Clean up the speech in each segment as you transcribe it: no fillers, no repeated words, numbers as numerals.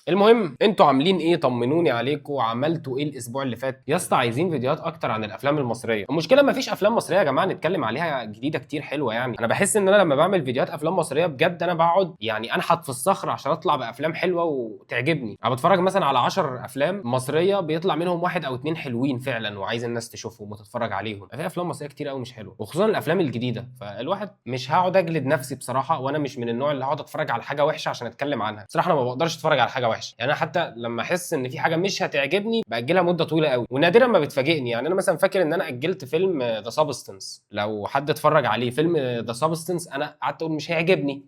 المهم انتوا عاملين ايه؟ طمنوني عليكم، عملتوا ايه الاسبوع اللي فات؟ يا اسطى عايزين فيديوهات اكتر عن الافلام المصريه. المشكله ما فيش افلام مصريه يا جماعه نتكلم عليها جديده كتير حلوه. يعني انا بحس ان انا لما بعمل فيديوهات افلام مصريه بجد انا بقعد يعني انحت في الصخر عشان اطلع بافلام حلوه وتعجبني. انا بتفرج مثلا على 10 افلام مصريه بيطلع منهم واحد او اتنين حلوين فعلا وعايز الناس تشوفهم وتتفرج عليهم. في افلام مصريه كتير قوي مش حلوه، وخصوصا الافلام الجديده. فالواحد مش هقعد اجلد نفسي بصراحه، وانا مش من النوع اللي هقعد اتفرج على حاجه وحشه عشان اتكلم عنها. بصراحه انا ما بقدرش اتفرج على حاجه وحشه. يعني انا حتى لما احس ان في حاجه مش هتعجبني باجلها مده طويله قوي، ونادرا ما بتفاجئني. يعني انا مثلا فاكر ان انا اجلت فيلم ذا سابستنس، لو حد اتفرج عليه فيلم ذا سابستنس، انا قعدت اقول مش هيعجبني،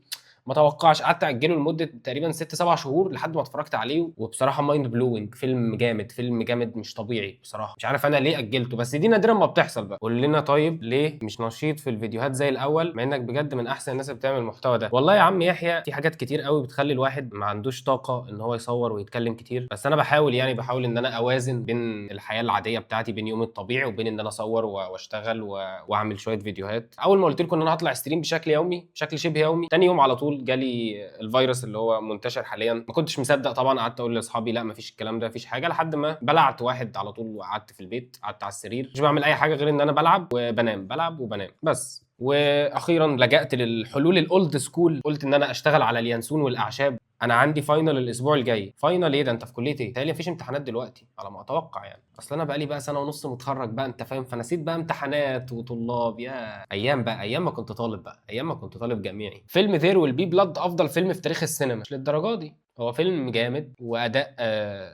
ما توقعش، قعدت اجله لمده تقريبا 6 7 شهور لحد ما اتفرجت عليه. وبصراحه مايند بلوينج، فيلم جامد، فيلم جامد مش طبيعي بصراحه. مش عارف انا ليه اجلته، بس دي نادرا ما بتحصل. بقى قول لنا طيب ليه مش نشيط في الفيديوهات زي الاول، مع انك بجد من احسن الناس اللي بتعمل المحتوى ده؟ والله يا عم يحيى في حاجات كتير قوي بتخلي الواحد ما عندوش طاقه ان هو يصور ويتكلم كتير، بس انا بحاول، يعني بحاول ان انا اوازن بين الحياه العاديه بتاعتي، بين يومي الطبيعي، وبين ان انا اصور واشتغل واعمل شويه فيديوهات. اول ما قلت لكم ان انا هطلع ستريم بشكل يومي، بشكل شبه يومي، تاني يوم على طول جالي الفيروس اللي هو منتشر حاليا. ما كنتش مصدق طبعا، قعدت اقول لاصحابي لا مفيش الكلام ده، مفيش حاجه، لحد ما بلعت واحد على طول وقعدت في البيت، قعدت على السرير مش بعمل اي حاجه غير ان انا بلعب وبنام، بلعب وبنام بس. واخيرا لجأت للحلول الاولد سكول، قلت ان انا اشتغل على اليانسون والاعشاب. انا عندي فاينل الاسبوع الجاي. فاينل ايه ده؟ انت في كليه ايه؟ تقريبا مفيش امتحانات دلوقتي على ما اتوقع. يعني اصل انا بقالي بقى سنه ونص متخرج بقى، انت فاهم، فنسيت بقى امتحانات وطلاب. يا ايام بقى، ايام ما كنت طالب بقى، ايام ما كنت طالب جامعي. فيلم ذير ويل بي بلاد افضل فيلم في تاريخ السينما، مش للدرجه دي. هو فيلم جامد، واداء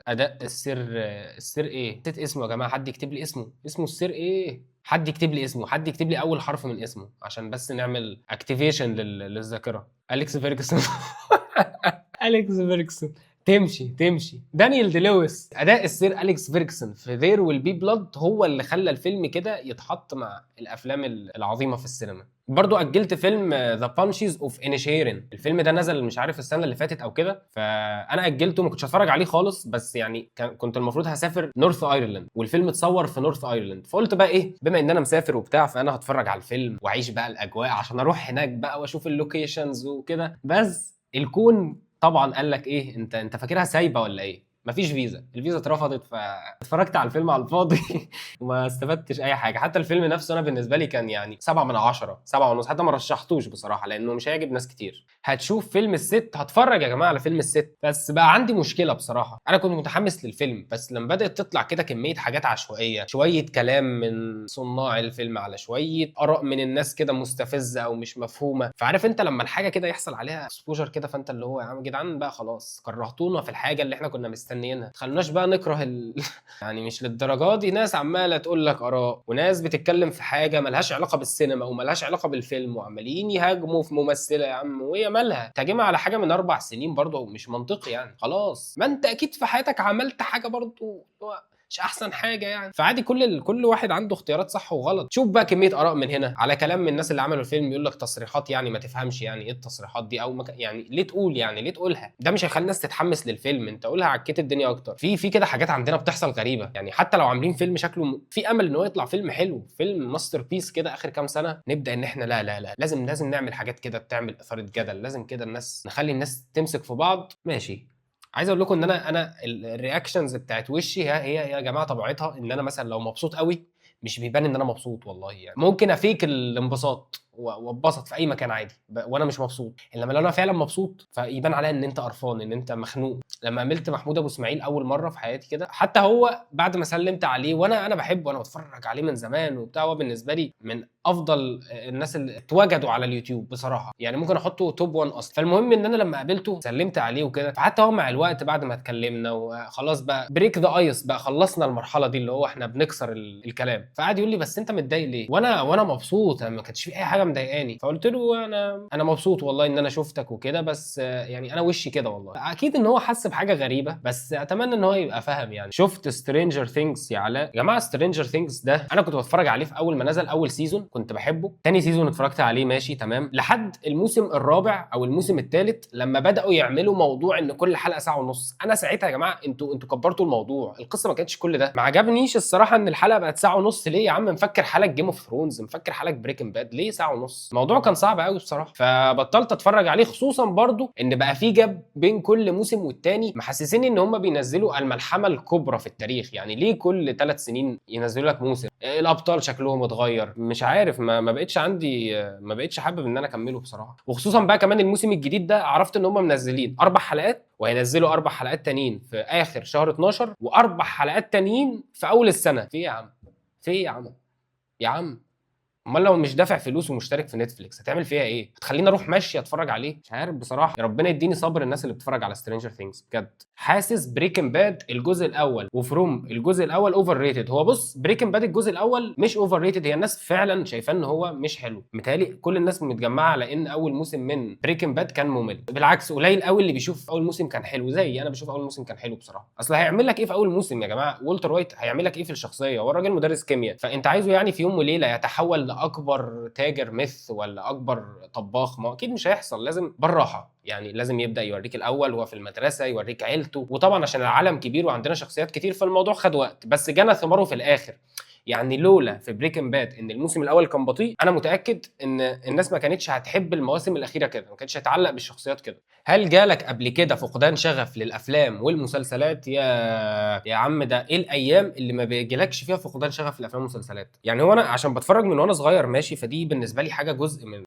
اداء السر ايه، نسيت اسمه يا جماعه، حد يكتب لي اسمه، اسمه السر ايه، حد يكتب لي اسمه، حد يكتب لي اول حرف من اسمه عشان بس نعمل اكتيفيشن للذاكره. اليكس فيرجسون. اليكس فيرجسون. تمشي تمشي. دانيال دي لويس. اداء السير اليكس فيرجسون في ذير ويل بي بلاد هو اللي خلى الفيلم كده يتحط مع الافلام العظيمه في السينما. برضو اجلت فيلم ذا بانشز اوف انيشيرن. الفيلم ده نزل مش عارف السنه اللي فاتت او كده، فانا اجلته، ما كنتش هتفرج عليه خالص، بس يعني كنت المفروض هسافر نورث ايرلاند، والفيلم اتصور في نورث ايرلاند، فقلت بقى ايه، بما ان انا مسافر وبتاع، فانا هتفرج على الفيلم واعيش بقى الاجواء عشان اروح هناك بقى واشوف اللوكيشنز وكده. بس الكون طبعا قال لك ايه، انت فاكرها سايبه ولا ايه؟ مفيش فيزا، الفيزا اترفضت، فاتفرجت على الفيلم على الفاضي. وما استفدتش اي حاجه. حتى الفيلم نفسه انا بالنسبه لي كان يعني 7 من 10، 7 ونص، حتى ما رشحتوش بصراحه لانه مش هيعجب ناس كتير. هتشوف فيلم الست، هتفرج يا جماعه على فيلم الست، بس بقى عندي مشكله بصراحه. انا كنت متحمس للفيلم، بس لما بدات تطلع كده كميه حاجات عشوائيه، شويه كلام من صناع الفيلم على شويه اراء من الناس كده مستفزه او مش مفهومه، فعارف انت لما الحاجه كده يحصل عليها اكسبوجر كده، فانت اللي هو يا عم جدعان بقى خلاص، كرهتونا في الحاجه اللي احنا كنا مستنيينها، تخلوناش بقى نكره يعني مش للدرجه دي. ناس عماله تقول لك اراء، وناس بتتكلم في حاجه ملهاش علاقه بالسينما وملهاش علاقه بالفيلم، وعمالين يهاجموا في ممثله. يا عم وهي مالها تهاجمها على حاجه من 4 سنين؟ برضه مش منطقي يعني. خلاص، ما انت اكيد في حياتك عملت حاجه برضه مش احسن حاجه يعني. فعادي، كل واحد عنده اختيارات صح وغلط. شوف بقى كميه اراء من هنا على كلام من الناس اللي عملوا الفيلم، يقول لك تصريحات يعني ما تفهمش يعني ايه التصريحات دي، او يعني ليه تقول، يعني ليه تقولها؟ ده مش هيخلي الناس تتحمس للفيلم، انت قولها عكيت الدنيا اكتر. في كده حاجات عندنا بتحصل غريبه يعني. حتى لو عاملين فيلم شكله في امل ان هو يطلع فيلم حلو، فيلم ماستر بيس كده اخر كام سنه، نبدا ان احنا لا لا لا، لازم نعمل حاجات كده بتعمل اثاره جدل، لازم كده الناس نخلي الناس تمسك في بعض. ماشي. عايز اقول لكم ان انا الرياكشنز بتاعت وشي هي يا جماعه طبيعتها ان انا مثلا لو مبسوط قوي مش بيبان ان انا مبسوط والله. يعني ممكن افيك الانبساط واتبسط في اي مكان عادي وانا مش مبسوط، انما لو انا فعلا مبسوط فيبان عليا ان انت قرفان، ان انت مخنوق. لما قابلت محمود ابو اسماعيل اول مره في حياتي كده، حتى هو بعد ما سلمت عليه، وانا بحبه، وانا بتفرج عليه من زمان وبتاع، هو بالنسبه لي من افضل الناس اللي اتوجدوا على اليوتيوب بصراحه، يعني ممكن احطه توب 1 اصلا. فالمهم ان انا لما قابلته سلمت عليه وكده، فحتى هو مع الوقت بعد ما اتكلمنا وخلاص بقى بريك ذا ايس بقى، خلصنا المرحله دي اللي هو احنا بنكسر الكلام، فقعد يقول لي بس انت متضايق ليه؟ وانا مبسوط، ما كانش في اي حاجه مضايقاني. فقلت له انا مبسوط والله ان انا شفتك وكده، بس يعني انا وشي كده والله. اكيد ان هو حس بحاجه غريبه، بس اتمنى ان هو يبقى فاهم يعني. شفت سترينجر ثينجز يا علاء؟ يا جماعه سترينجر ثينجز ده انا كنت بتفرج عليه في اول ما نزل، اول سيزون كنت بحبه، تاني سيزون اتفرجت عليه ماشي تمام، لحد الموسم الرابع او الموسم الثالث لما بداوا يعملوا موضوع ان كل حلقه ساعه ونص. انا ساعتها يا جماعه انتوا كبرتوا الموضوع، القصه ما كانتش كل ده. ما عجبنيش الصراحه ان الحلقه بقت ساعه ونص. ليه يا عم؟ مفكر حالك جيم اوف ثرونز، مفكر حالك بريكنج باد، ليه ساعه ونص. الموضوع كان صعب قوي بصراحه، فبطلت اتفرج عليه. خصوصا برضو ان بقى في جاب بين كل موسم والتاني، محسسيني ان هم بينزلوا الملحمه الكبرى في التاريخ. يعني ليه كل 3 سنين ينزلوا لك موسم؟ الابطال شكلهم اتغير، مش عارف، ما بقتش عندي، ما بقتش حابب ان انا اكمله بصراحه. وخصوصا بقى كمان الموسم الجديد ده، عرفت ان هم منزلين 4 حلقات وهينزلوا 4 حلقات تانيين في اخر شهر 12 و4 حلقات تانيين في اول السنه. في ايه يا عم؟ في ايه يا عم؟ يا عم امال لو مش دافع فلوس ومشترك في نتفليكس هتعمل فيها ايه؟ هتخليني اروح ماشي اتفرج عليه؟ مش عارف بصراحه. يا ربنا يديني صبر الناس اللي بتتفرج على سترينجر ثينجز بجد. حاسس بريكنج باد الجزء الاول وفروم الجزء الاول اوفر ريتد. هو بص، بريكنج باد الجزء الاول مش اوفر ريتد، هي الناس فعلا شايفاه ان هو مش حلو. متهيألي كل الناس متجمعه على ان اول موسم من بريكنج باد كان ممل. بالعكس، قليل قوي اللي بيشوف اول موسم كان حلو زي انا بشوف اول موسم كان حلو بصراحه. اصل هيعمل لك ايه في اول موسم يا جماعه؟ والتر وايت هيعمل لك ايه في الشخصيه؟ هو الراجل مدرس كيمياء، فانت عايزه يعني في يوم وليله يتحول لاكبر تاجر مث ولا اكبر طباخ؟ ما اكيد مش هيحصل. لازم بالراحه يعني، لازم يبدا يوريك الاول وهو في المدرسه، يوريك عيلته. وطبعا عشان العالم كبير وعندنا شخصيات كتير فالموضوع خد وقت، بس جنى ثماره في الاخر. يعني لولا في بريكنج باد ان الموسم الاول كان بطيء، انا متاكد ان الناس ما كانتش هتحب المواسم الاخيره كده، ما كانتش هتعلق بالشخصيات كده. هل جالك قبل كده فقدان شغف للافلام والمسلسلات؟ يا عم ده ايه الايام اللي ما بيجيلكش فيها فقدان شغف للافلام والمسلسلات؟ يعني هو انا عشان بتفرج من وانا صغير ماشي، فدي بالنسبه لي حاجه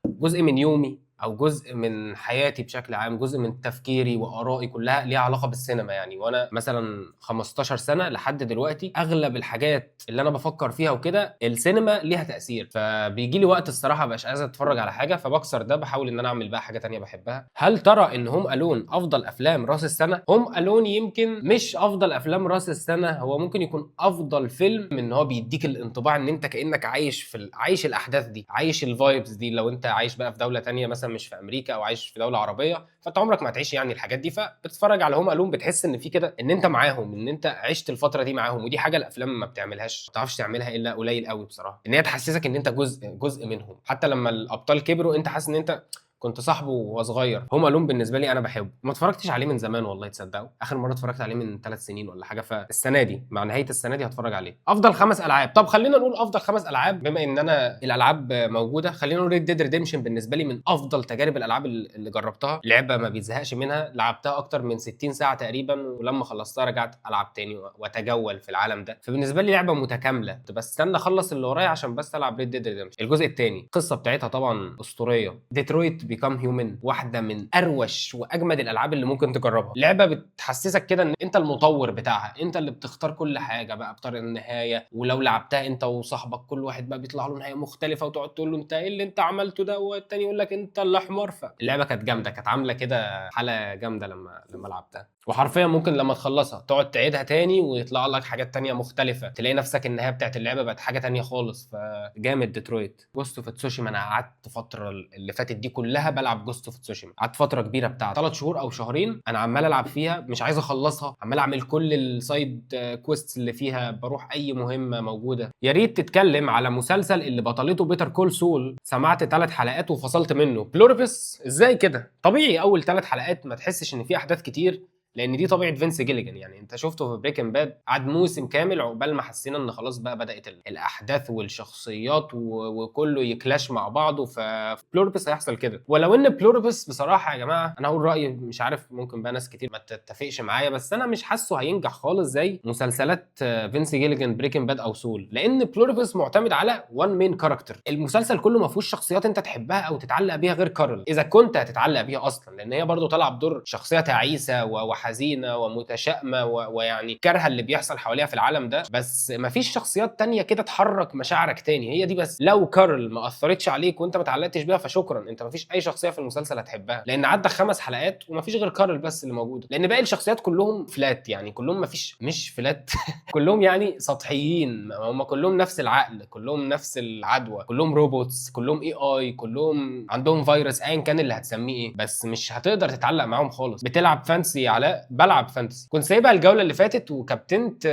جزء من يومي، او جزء من حياتي بشكل عام، جزء من تفكيري وارائي كلها ليها علاقه بالسينما. يعني وانا مثلا 15 سنه لحد دلوقتي اغلب الحاجات اللي انا بفكر فيها وكده السينما ليها تاثير. فبيجي لي وقت الصراحه مبقاش عايز اتفرج على حاجه، فبكسر ده، بحاول ان انا اعمل بقى حاجه تانية بحبها. هل ترى ان هوم الون افضل افلام راس السنه؟ هوم الون يمكن مش افضل افلام راس السنه، هو ممكن يكون افضل فيلم، ان هو بيديك الانطباع ان انت كانك عايش عايش الاحداث دي، عايش الفايبز دي. لو انت عايش بقى في دوله تانية مثلا مش في امريكا، او عايش في دوله عربيه، فانت عمرك ما هتعيش يعني الحاجات دي، فبتتفرج على هوم الون بتحس ان في كده ان انت معاهم، ان انت عشت الفتره دي معاهم. ودي حاجه الافلام ما بتعملهاش، ما تعرفش تعملها الا قليل قوي بصراحه، ان هي تحسسك ان انت جزء منهم. حتى لما الابطال كبروا انت حاسس ان انت كنت صاحبه وهو صغير. هوم الون بالنسبه لي انا بحبه، ما اتفرجتش عليه من زمان والله، تصدقوا اخر مره اتفرجت عليه من 3 سنين ولا حاجه. فالسنه دي مع نهايه السنه دي هتفرج عليه. افضل 5 العاب، طب خلينا نقول افضل 5 العاب بما ان انا الالعاب موجوده. خلينا نقول ريد ديد ريديمشن بالنسبه لي من افضل تجارب الالعاب اللي جربتها. لعبه ما بيتزهقش منها، لعبتها اكتر من 60 ساعه تقريبا، ولما خلصتها رجعت العب تاني واتجول في العالم ده. فبالنسبه لي لعبه متكامله، كنت بستنى اخلص اللي ورايا عشان بس العب ريد ديد ريديمشن. الجزء الثاني القصه بتاعتها طبعا اسطوريه. ديترويت بيكام هيومن واحده من اروش واجمد الالعاب اللي ممكن تجربها. لعبه بتحسسك كده ان انت المطور بتاعها، انت اللي بتختار كل حاجه بقى، بتختار النهايه. ولو لعبتها انت وصاحبك كل واحد بقى بيطلع له نهايه مختلفه، وتقعد تقول له انت ايه اللي انت عملته ده، والتاني يقول لك انت اللي حمار. فاللعبه كانت جامده، كانت عامله كده حاله جامده لما لعبتها. وحرفيا ممكن لما تخلصها تقعد تعيدها تاني ويطلع لك حاجات تانية مختلفه، تلاقي نفسك النهايه بتاعت اللعبه بقت حاجه تانية خالص. فجامد ديترويت. جوست اوف تسوشيما انا قعدت فتره اللي فاتت دي كلها بلعب جوست اوف تسوشيما، قعدت فتره كبيره بتاع 3 شهور او شهرين انا عمال العب فيها، مش عايز اخلصها، عمال اعمل كل السايد كويستس اللي فيها، بروح اي مهمه موجوده. يا ريت تتكلم على مسلسل اللي بطلته بيتر كول سول. سمعت 3 حلقات وفصلت منه. بلوربس ازاي كده؟ طبيعي اول 3 حلقات ما تحسش ان في احداث كتير، لان دي طبيعه فينس جيليجان. يعني انت شفته في بريكنج باد قعد موسم كامل عقبال ما حسينا ان خلاص بقى بدات الاحداث والشخصيات وكله يكلاش مع بعضه. ففي بلوربس هيحصل كده. ولو ان بلوربس بصراحه يا جماعه انا هقول رايي، مش عارف ممكن بقى ناس كتير ما تتفقش معايا، بس انا مش حاسه هينجح خالص زي مسلسلات فينس جيليجان بريكنج باد او سول، لان بلوربس معتمد على وان مين كاركتر. المسلسل كله ما فيهوش شخصيات انت تحبها او تتعلق بيها غير كارل، اذا كنت هتتعلق بيها اصلا، لان هي برضه طالعه بدور شخصيه تعيسه وحزينه ومتشائمه ويعني كارهه اللي بيحصل حواليها في العالم ده. بس مفيش شخصيات تانية كده تحرك مشاعرك تاني، هي دي بس. لو كارل ما اثرتش عليك وانت ما اتعلقتش بيها فشكرا، انت مفيش اي شخصيه في المسلسل هتحبها، لان عدى 5 حلقات ومفيش غير كارل بس اللي موجوده. لان باقي الشخصيات كلهم فلات، يعني كلهم مفيش، مش فلات كلهم يعني سطحيين، هم كلهم نفس العقل، كلهم نفس العدوى، كلهم روبوتس، كلهم اي كلهم عندهم فيروس ايا كان اللي هتسميه ايه، بس مش هتقدر تتعلق معاهم خالص. بتلعب فانسي علاء ده بلعب فانتسي، كنت سايبها الجوله اللي فاتت وكابتنت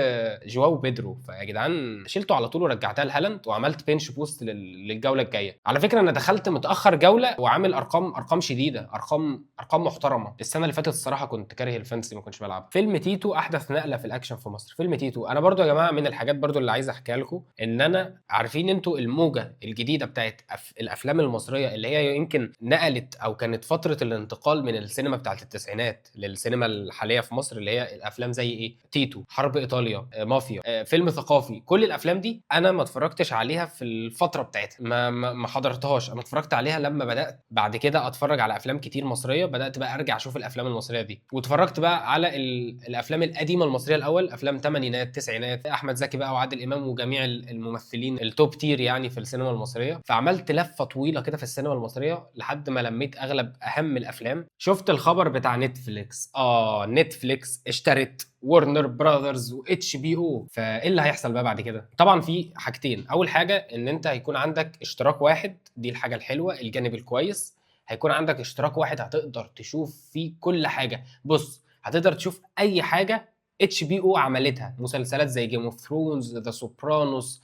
جواو بيدرو، فيا جدعان شلته على طول ورجعتها لهالاند وعملت بنش بوست للجوله الجايه. على فكره انا دخلت متاخر جوله وعامل ارقام شديده، ارقام محترمه. السنه اللي فاتت الصراحه كنت كاره الفانتسي ما كنتش بلعب. فيلم تيتو احدث نقله في الاكشن في مصر. فيلم تيتو انا برضو يا جماعه من الحاجات برضو اللي عايز احكيها لكم، ان انا عارفين انتوا الموجه الجديده بتاعت الافلام المصريه اللي هي يمكن نقلت او كانت فتره الانتقال من السينما بتاعت التسعينات للسينما الحاليه في مصر، اللي هي الافلام زي ايه، تيتو، حرب ايطاليا، مافيا، فيلم ثقافي. كل الافلام دي انا ما اتفرجتش عليها في الفتره بتاعتها، ما حضرتهاش. انا اتفرجت عليها لما بدات بعد كده اتفرج على افلام كتير مصريه، بدات بقى ارجع اشوف الافلام المصريه دي، واتفرجت بقى على الافلام القديمه المصريه الاول، افلام تمانينات تسعينات، احمد زكي بقى وعادل امام وجميع الممثلين التوب تير يعني في السينما المصريه. فعملت لفه طويله كده في السينما المصريه لحد ما لميت اغلب اهم الافلام. شفت الخبر بتاع نتفليكس، نتفليكس اشترت ورنر براذرز واتش بي او. فايه اللي هيحصل بقى بعد كده؟ طبعا في حاجتين. اول حاجه ان انت هيكون عندك اشتراك واحد، دي الحاجه الحلوه الجانب الكويس. هيكون عندك اشتراك واحد هتقدر تشوف فيه كل حاجه. بص، هتقدر تشوف اي حاجه اتش بي او عملتها، مسلسلات زي جيم اوف ثرونز، ذا سوبرانوس،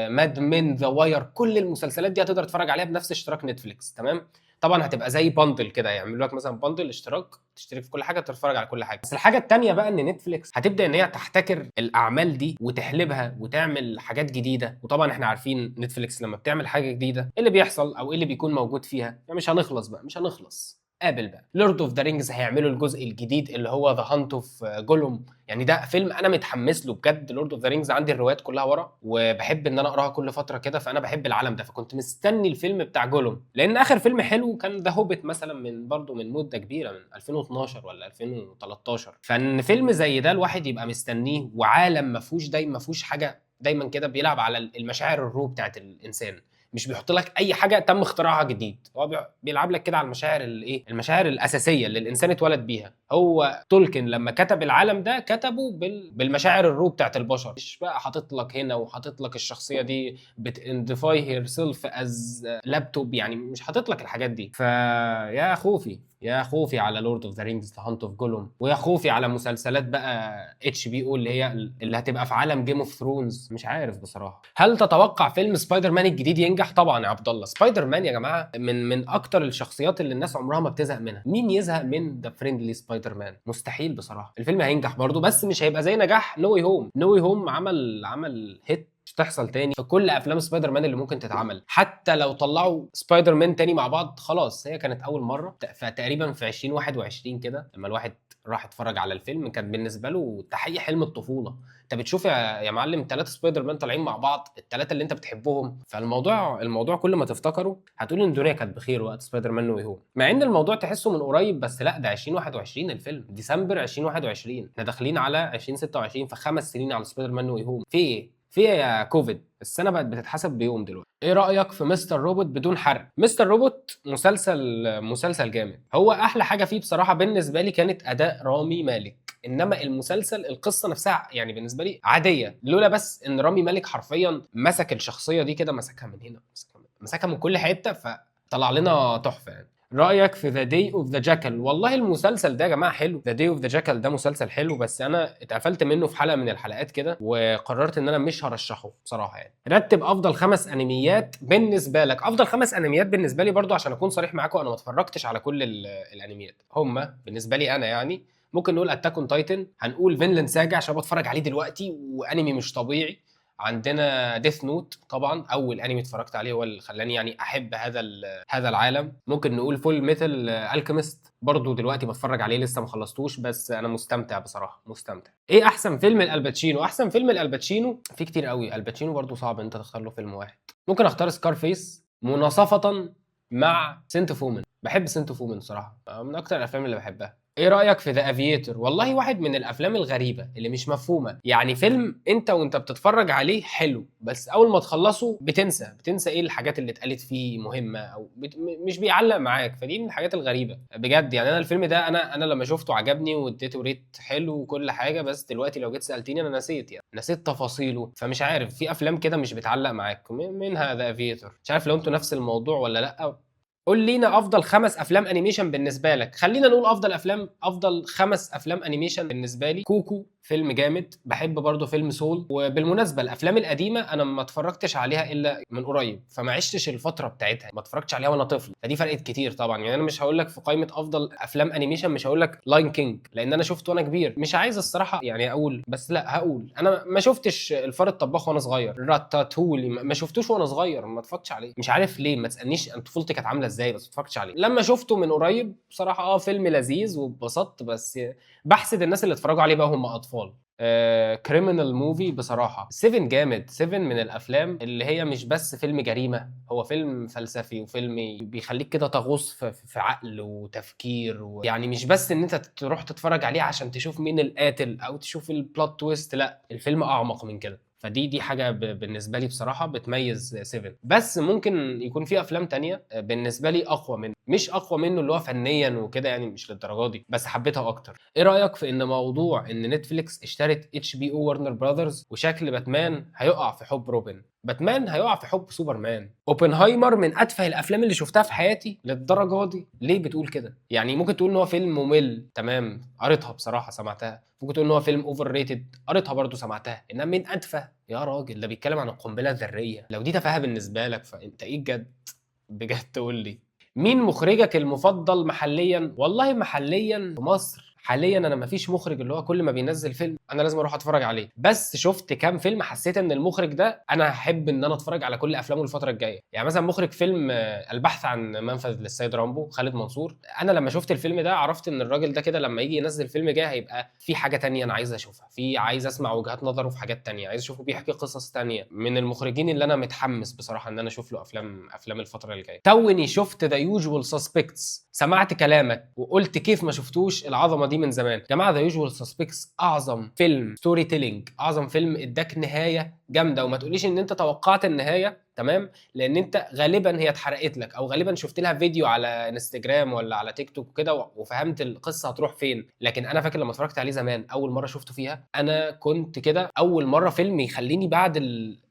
ماد مين، ذا واير، كل المسلسلات دي هتقدر تتفرج عليها بنفس اشتراك نتفليكس. تمام؟ طبعا هتبقى زي باندل كده، يعملوا لك مثلا باندل اشتراك تشترك في كل حاجه تتفرج على كل حاجه. بس الحاجه الثانيه بقى ان نتفليكس هتبدا ان هي تحتكر الاعمال دي وتحلبها وتعمل حاجات جديده. وطبعا احنا عارفين نتفليكس لما بتعمل حاجه جديده ايه اللي بيحصل او ايه اللي بيكون موجود فيها، يعني مش هنخلص بقى، مش هنخلص. قابل بقى لورد اوف ذا رينجز هيعملوا الجزء الجديد اللي هو ذا هانت اوف جولوم، يعني ده فيلم انا متحمس له بجد. لورد اوف ذا رينجز عندي الروايات كلها ورا وبحب ان انا اقراها كل فتره كده، فانا بحب العالم ده، فكنت مستني الفيلم بتاع جولوم. لان اخر فيلم حلو كان ذا هوبيت مثلا، من برضه من مده كبيره، من 2012 ولا 2013. فان فيلم زي ده الواحد يبقى مستنيه، وعالم ما فيهوش ما فيهوش حاجه، دايما كده بيلعب على المشاعر الرو بتاعت الانسان، مش بيحط لك اي حاجه تم اختراعها جديد، هو بيلعب لك كده على المشاعر الايه، المشاعر الاساسيه اللي الانسان اتولد بيها. هو تولكن لما كتب العالم ده كتبه بالمشاعر الرو بتاعت البشر، مش بقى حاطط لك هنا وحاطط لك الشخصيه دي بتانديفاي هير سيلف از لابتوب، يعني مش حاطط لك الحاجات دي. فيا خوفي، يا خوفي على لورد اوف ذا رينجز ذا هانت اوف جولوم، ويا خوفي على مسلسلات بقى اتش بي او اللي هي اللي هتبقى في عالم جيم اوف ثرونز. مش عارف بصراحه. هل تتوقع فيلم سبايدر مان الجديد ينجح؟ طبعا يا عبد الله. سبايدر مان يا جماعه من اكتر الشخصيات اللي الناس عمرها ما بتزهق منها. مين يزهق من ذا فريندلي سبايدر مان؟ مستحيل بصراحه. الفيلم هينجح برضه بس مش هيبقى زي نجاح نو واي هوم. نو واي هوم عمل هيت مش تحصل تاني في كل افلام سبايدر مان اللي ممكن تتعمل. حتى لو طلعوا سبايدر مان تاني مع بعض خلاص، هي كانت اول مره. فتقريبا في 2021 كده لما الواحد راح اتفرج على الفيلم كان بالنسبه له تحقيق حلم الطفوله. انت بتشوف يا معلم 3 سبايدر مان طالعين مع بعض، الثلاثه اللي انت بتحبهم. فالموضوع كل ما تفتكره هتقول ان الدنيا كانت بخير وقت سبايدر مان نو واي هوم، مع ان الموضوع تحسه من قريب، بس لا ده 2021 الفيلم، ديسمبر 2021، احنا داخلين على 2026، فخمس سنين على سبايدر مان نو واي هوم. في ايه؟ في ايه يا كوفيد؟ السنه بقت بتتحسب بيوم دلوقتي. ايه رايك في مستر روبوت بدون حرق؟ مستر روبوت مسلسل جامد. هو احلى حاجه فيه بصراحه بالنسبه لي كانت اداء رامي مالك، انما المسلسل القصه نفسها يعني بالنسبه لي عاديه، لولا بس ان رامي مالك حرفيا مسك الشخصيه دي كده، مسكها من هنا، مسكها من كل حته، فطلع لنا تحفه يعني. رايك في ذا داي اوف ذا جاكل؟ والله المسلسل ده يا جماعه حلو، ذا داي اوف ذا جاكل ده مسلسل حلو، بس انا اتقفلت منه في حلقه من الحلقات كده وقررت ان انا مش هرشحه بصراحه. يعني رتب افضل 5 انميات بالنسبه لك. افضل 5 انميات بالنسبه لي برضو عشان اكون صريح معاكم، انا ما اتفرجتش على كل الانميات. هم بالنسبه لي انا يعني ممكن نقول اتاك اون تايتن، هنقول فينلاند ساجا عشان بتفرج عليه دلوقتي وانمي مش طبيعي. عندنا ديث نوت طبعا، اول انمي اتفرجت عليه هو اللي خلاني يعني احب هذا العالم. ممكن نقول فول ميتال الكيميست، برضو دلوقتي بتفرج عليه لسه ما خلصتوش، بس انا مستمتع بصراحه، مستمتع. ايه احسن فيلم الباتشينو؟ احسن فيلم الباتشينو في كتير قوي، الباتشينو برضو صعب انت تختار له فيلم واحد. ممكن اختار سكارفيس مناصفه مع سنت فومن. بحب سنت فومن صراحه، من اكتر الافلام اللي بحبها. ايه رايك في ذا افييتر؟ والله واحد من الافلام الغريبه اللي مش مفهومه، يعني فيلم انت وانت بتتفرج عليه حلو، بس اول ما تخلصه بتنسى ايه الحاجات اللي اتقالت فيه مهمه، او مش بيعلق معاك. فدي من الحاجات الغريبه بجد. يعني انا الفيلم ده انا لما شفته عجبني واديته ريت حلو وكل حاجه، بس دلوقتي لو جيت سالتني انا نسيت، يعني نسيت تفاصيله. فمش عارف، في افلام كده مش بتعلق معاك، منها ذا افييتر. مش عارف لو انتوا نفس الموضوع ولا لا. قول لينا افضل 5 افلام انيميشن بالنسبه لك. خلينا نقول افضل 5 افلام انيميشن بالنسبه لي. كوكو فيلم جامد، بحب برضه فيلم سول. وبالمناسبه الافلام القديمه انا ما اتفرجتش عليها الا من قريب، فما عشتش الفتره بتاعتها، ما اتفرجتش عليها وانا طفل، فدي فرقت كتير طبعا. يعني انا مش هقول لك في قائمه افضل افلام انيميشن مش هقول لك لاين كينج لان انا شفته وانا كبير، مش عايز الصراحه يعني اقول، بس لا هقول انا ما شفتش الفار الطباخ وانا صغير. راتاتولي ما شفتوش وانا صغير، ما اتفرجتش عليه، مش عارف ليه، ما تسالنيش أنا طفولتي كانت عامله ازاي، بس ما اتفرجتش عليه. لما شفته من قريب بصراحه فيلم لذيذ واتبسطت، بس بحسد الناس اللي اتفرجوا عليه بقى هم اطفال. كريمنال موفي بصراحه 7 جامد. 7 من الافلام اللي هي مش بس فيلم جريمه، هو فيلم فلسفي وفيلم بيخليك كده تغوص في عقل وتفكير يعني مش بس ان انت تروح تتفرج عليه عشان تشوف مين القاتل او تشوف البلوت تويست، لا الفيلم اعمق من كده. فدي حاجه بالنسبه لي بصراحه بتميز 7. بس ممكن يكون في افلام تانية بالنسبه لي اقوى منه، مش اقوى منه اللي هو فنيا وكده يعني، مش للدرجه دي، بس حبيتها اكتر. ايه رايك في ان موضوع ان نتفليكس اشترت اتش بي او ورنر براذرز، وشكل باتمان هيقع في حب روبن، باتمان هيقع في حب سوبرمان، اوبنهايمر من اتفه الافلام اللي شفتها في حياتي للدرجه دي؟ ليه بتقول كده؟ يعني ممكن تقول ان هو فيلم ممل، تمام، قريتها بصراحه سمعتها. ممكن تقول ان هو فيلم اوفر ريتد، قريتها برضه سمعتها. انما من اتفه يا راجل، ده بيتكلم عن القنبله الذريه. لو دي تفاهه بالنسبه لك فانت ايه بجد؟ بجد قول لي مين مخرجك المفضل محليا؟ والله محليا في مصر حاليا انا مفيش مخرج اللي هو كل ما بينزل فيلم انا لازم اروح اتفرج عليه، بس شفت كام فيلم حسيت ان المخرج ده انا هحب ان انا اتفرج على كل افلامه الفتره الجايه. يعني مثلا مخرج فيلم البحث عن منفذ للسيد رامبو، خالد منصور. انا لما شفت الفيلم ده عرفت ان الراجل ده كده لما يجي ينزل فيلم جاي هيبقى في حاجه تانية انا عايز اشوفها، عايز اسمع وجهات نظره في حاجات تانية، عايز اشوفه بيحكي قصص تانية. من المخرجين اللي انا متحمس بصراحه ان انا اشوف له افلام الفتره الجايه. توني شفت ذا يوجوال سسبكتس، سمعت كلامك وقلت كيف ما شفتوش العظمه دي من زمان. جماعه ذا يوجوال سسبكتس اعظم فيلم ستوري تيلينج، اعظم فيلم اداك نهايه جامده. وما تقوليش ان انت توقعت النهايه، تمام، لان انت غالبا هي اتحرقت لك، او غالبا شفت لها فيديو على انستجرام ولا على تيك توك كده وفهمت القصه هتروح فين. لكن انا فاكر لما اتفرجت عليه زمان اول مره شفته فيها، انا كنت كده اول مره فيلم يخليني بعد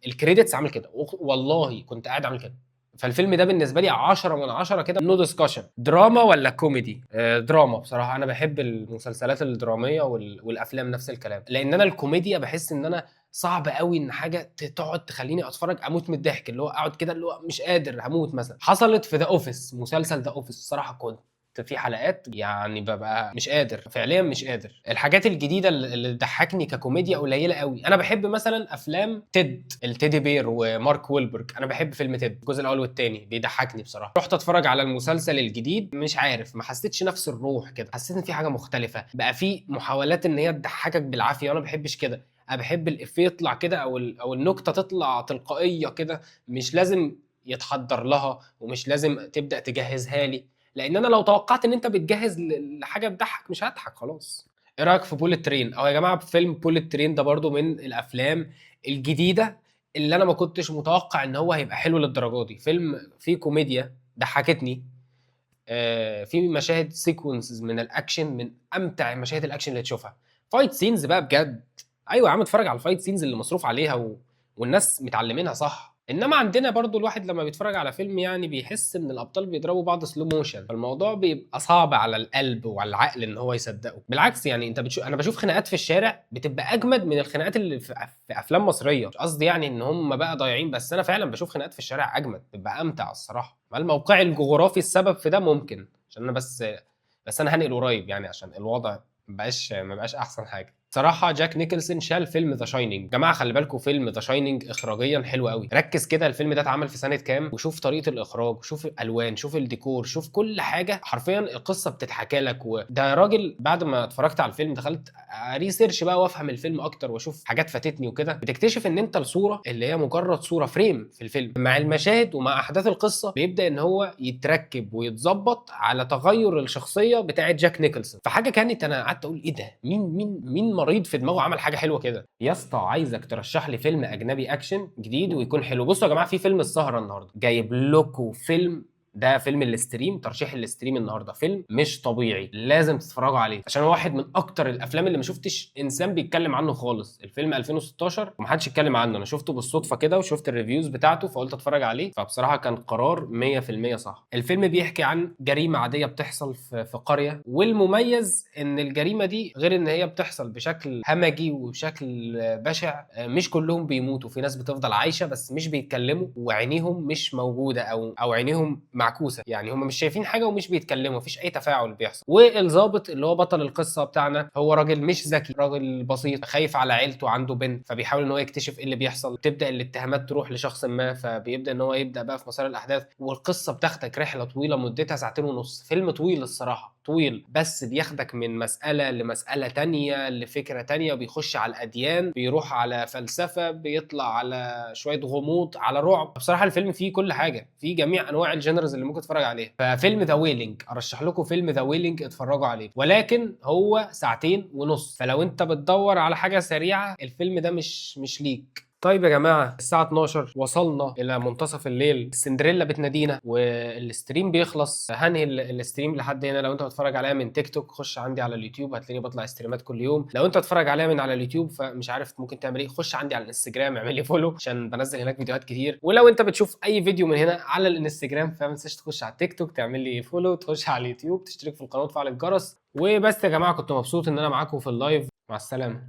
الكريدتس عامل كده، والله كنت قاعد عامل كده. فالفيلم ده بالنسبه لي 10 من 10 كده، نو ديسكشن. دراما ولا كوميدي؟ دراما بصراحه. انا بحب المسلسلات الدراميه والافلام نفس الكلام، لان انا الكوميديا بحس ان انا صعب قوي ان حاجه تقعد تخليني اتفرج اموت من الضحك، اللي هو اقعد كده اللي هو مش قادر هموت مثلا. حصلت في ذا اوفيس، مسلسل ذا اوفيس الصراحه كنت في حلقات يعني ببقى مش قادر، فعليا مش قادر. الحاجات الجديده اللي تضحكني ككوميديا قليله قوي. انا بحب مثلا افلام تيد التيدي بير ومارك ويلبرج. انا بحب فيلم تيد الجزء الاول والثاني، بيضحكني بصراحه. رحت اتفرج على المسلسل الجديد، مش عارف، ما حسيتش نفس الروح كده، حسيت ان في حاجه مختلفه بقى، في محاولات ان هي تضحكك بالعافيه، وانا ما بحبش كده. انا بحب الافيه يطلع كده، او النكته تطلع تلقائيه كده، مش لازم يتحضر لها ومش لازم تبدا تجهزها لي، لان انا لو توقعت ان انت بتجهز لحاجه تضحك مش هضحك خلاص. ايه رايك في بوليت ترين؟ او يا جماعه فيلم بوليت ترين ده برضو من الافلام الجديده اللي انا ما كنتش متوقع ان هو هيبقى حلو للدرجه دي. فيلم فيه كوميديا ضحكتني، في مشاهد سيكونسز من الاكشن، من امتع مشاهد الاكشن اللي تشوفها. فايت سينز بقى بجد، ايوه يا عم اتفرج على الفايت سينز اللي مصروف عليها والناس متعلمينها صح. انما عندنا برضو الواحد لما بيتفرج على فيلم يعني بيحس ان الابطال بيضربوا بعض سلو موشن، فالموضوع بيبقى صعب على القلب وعلى العقل ان هو يصدقه. بالعكس يعني انت انا بشوف خناقات في الشارع بتبقى اجمد من الخناقات اللي في افلام مصريه. مش قصدي يعني ان هم بقى ضايعين، بس انا فعلا بشوف خناقات في الشارع اجمد، بتبقى امتع الصراحه. ما الموقع الجغرافي السبب في ده؟ ممكن عشان انا بس انا هنقل قريب يعني عشان الوضع ما بقاش احسن حاجه صراحه. جاك نيكلسون شال فيلم ذا شاينينج. جماعه خلي بالكم فيلم ذا شاينينج اخراجيا حلو قوي، ركز كده الفيلم ده اتعمل في سنه كام، وشوف طريقه الاخراج، شوف الالوان، شوف الديكور، شوف كل حاجه، حرفيا القصه بتتحكى لك. وده راجل بعد ما اتفرجت على الفيلم دخلت ريسيرش بقى وافهم الفيلم اكتر واشوف حاجات فاتتني وكده، بتكتشف ان انت الصوره اللي هي مجرد صوره فريم في الفيلم مع المشاهد ومع احداث القصه بيبدا ان هو يتركب ويتظبط على تغير الشخصيه بتاعه جاك نيكلسون. فحاجه كانت انا قعدت اقول ايه ده، مين مريض في دماغه عمل حاجه حلوه كده يا اسطى. عايزك ترشح لي فيلم اجنبي اكشن جديد ويكون حلو. بصوا يا جماعه في فيلم السهره النهارده جايب لكم فيلم ده فيلم الاستريم، ترشيح الاستريم النهارده، فيلم مش طبيعي، لازم تتفرجوا عليه عشان هو واحد من اكتر الافلام اللي ما شفتش انسان بيتكلم عنه خالص. الفيلم 2016 ومحدش اتكلم عنه، انا شفته بالصدفه كده وشفت الريفيوز بتاعته فقلت اتفرج عليه، فبصراحه كان قرار 100% صح. الفيلم بيحكي عن جريمه عاديه بتحصل في قريه، والمميز ان الجريمه دي غير ان هي بتحصل بشكل همجي وبشكل بشع، مش كلهم بيموتوا، في ناس بتفضل عايشه بس مش بيتكلموا وعينيهم مش موجوده او عينيهم معكوسه، يعني هم مش شايفين حاجه ومش بيتكلموا، مفيش اي تفاعل بيحصل. والظابط اللي هو بطل القصه بتاعنا هو راجل مش ذكي، راجل بسيط خايف على عيلته، عنده بنت، فبيحاول ان هو يكتشف ايه اللي بيحصل، تبدا الاتهامات تروح لشخص ما، فبيبدا ان هو يبدا بقى في مسار الاحداث، والقصه بتاخدك رحله طويله مدتها ساعتين ونص. فيلم طويل الصراحه، طويل، بس بياخدك من مساله لمساله تانية لفكره تانية، وبيخش على الاديان، بيروح على فلسفه، بيطلع على شويه غموض، على رعب. بصراحه الفيلم فيه كل حاجه، فيه جميع انواع الجينرز اللي ممكن تتفرج عليها. ففيلم ذا ويلنج ارشح لكم فيلم ذا ويلنج، اتفرجوا عليه، ولكن هو ساعتين ونص، فلو انت بتدور على حاجه سريعه الفيلم ده مش ليك. طيب يا جماعة، الساعة 12 وصلنا إلى منتصف الليل، السندريلا بتنادينا والستريم بيخلص. هنهي الستريم لحد هنا. لو أنت بتتفرج عليا من تيك توك خش عندي على اليوتيوب، هتلاقيني بطلع ستريمات كل يوم. لو أنت بتتفرج عليا من على اليوتيوب فمش عارف ممكن تعمل إيه، خش عندي على الانستجرام اعمل لي فولو عشان بنزل هناك فيديوهات كتير. ولو أنت بتشوف أي فيديو من هنا على الانستجرام فما تنساش تخش على التيك توك تعمل لي فولو، تخش على اليوتيوب تشترك في القناة وتفعل الجرس. وبس يا جماعة، كنت مبسوط إن أنا معاكم في اللايف. مع السلامة.